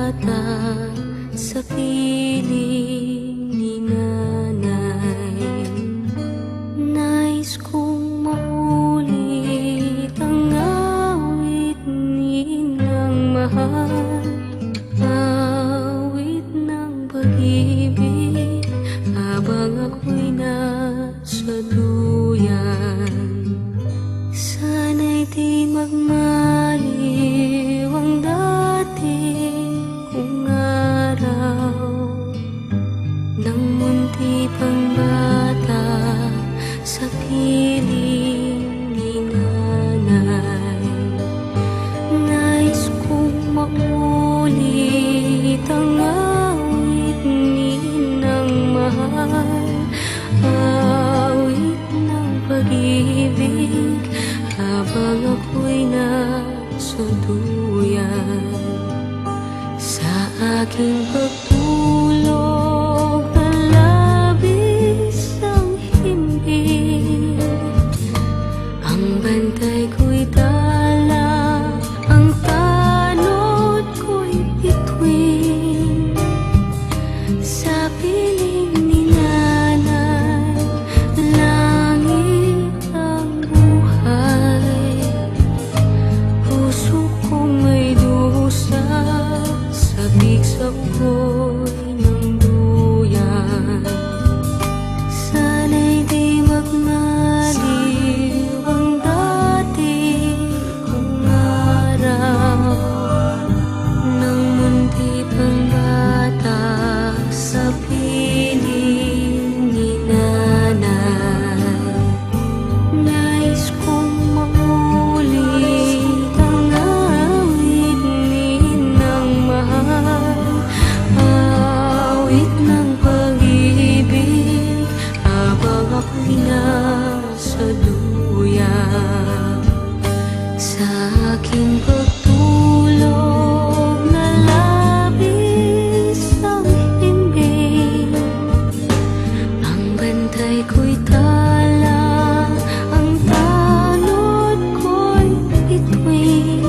bata sa piling ni nanay. Nais kong maulit ang awit ni inang mahal, awit ng pag-ibig habang ako'y nasa duyan. Sana'y di magmaliw ang dati kong araw, nang munti pang bata sa piling ni nanay. Nais kong maulit ang awit ni inang mahal, awit ng pag-ibig habang ako'y nasa duyan. Sa aking pagtulog na labis ang himbing, ang bantay ko'y tala, ang tanod ko'y bituin. Sa piling ni nanay, langit ang buhay. Puso kong may dusa, sabik sa uloy ng duyan. Sana'y di magmaliw ang dati kong araw, nang munti pang bata sa piling ni nanay. Nais kong maulit ang awit ni inang mahal, awit ng pag-ibig habang ako'y nasa duyan. Sa aking pagtulog na labis ang himbing, ang bantay ko'y tala, ang tanod ko'y bituin.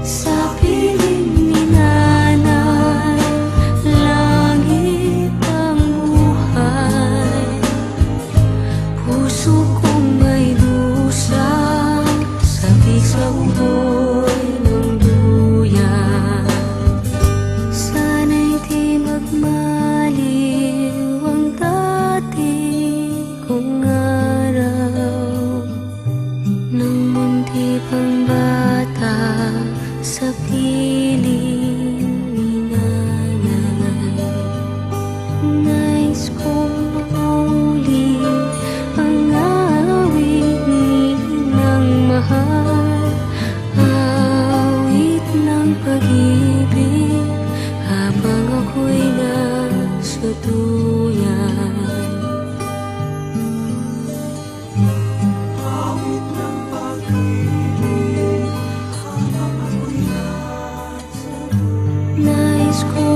Sa piling ni nanay, langit ang buhay. Puso kong may dusa, sabik sa uloy ng duyan. Sana'y di magmaliw ang dati kong araw, nang munti pang bata sa piling ni nanay. Nais kong maulit ang awit ni inang mahal, awit ng pag-ibig habang ako'y nasa duyan. Awit ng pag-ibig habang ako'y nasa duyan. Nais ko